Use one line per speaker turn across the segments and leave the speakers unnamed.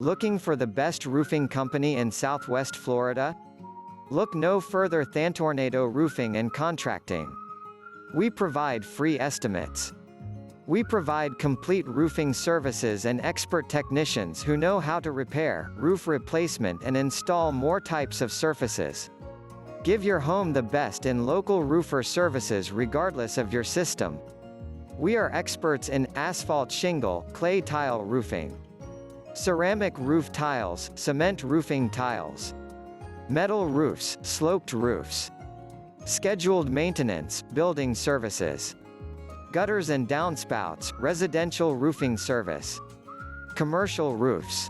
Looking for the best roofing company in Southwest Florida? Look no further than Tornado Roofing and Contracting. We provide free estimates. We provide complete roofing services and expert technicians who know how to repair, roof replacement and install more types of surfaces. Give your home the best in local roofer services regardless of your system. We are experts in asphalt shingle, clay tile roofing, ceramic roof tiles, cement roofing tiles, metal roofs, sloped roofs, scheduled maintenance, building services, gutters and downspouts, residential roofing service, commercial roofs,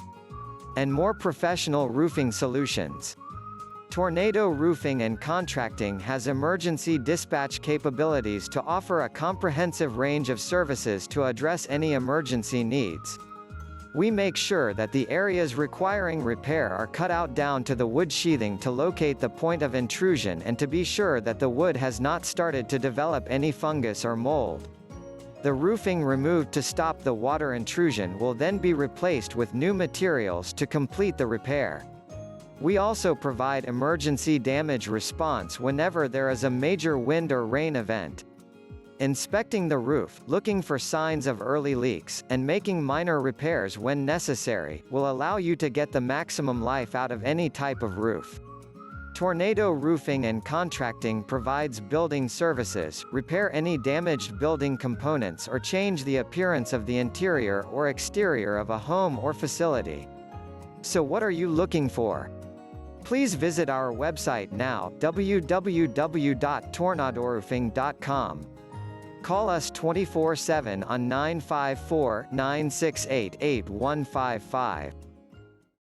and more professional roofing solutions. Tornado Roofing and Contracting has emergency dispatch capabilities to offer a comprehensive range of services to address any emergency needs. We make sure that the areas requiring repair are cut out down to the wood sheathing to locate the point of intrusion and to be sure that the wood has not started to develop any fungus or mold. The roofing removed to stop the water intrusion will then be replaced with new materials to complete the repair. We also provide emergency damage response whenever there is a major wind or rain event. Inspecting the roof, looking for signs of early leaks, and making minor repairs when necessary, will allow you to get the maximum life out of any type of roof. Tornado Roofing and Contracting provides building services, repair any damaged building components or change the appearance of the interior or exterior of a home or facility. So what are you looking for? Please visit our website now, www.tornadoroofing.com. Call us 24/7 on 954-968-8155.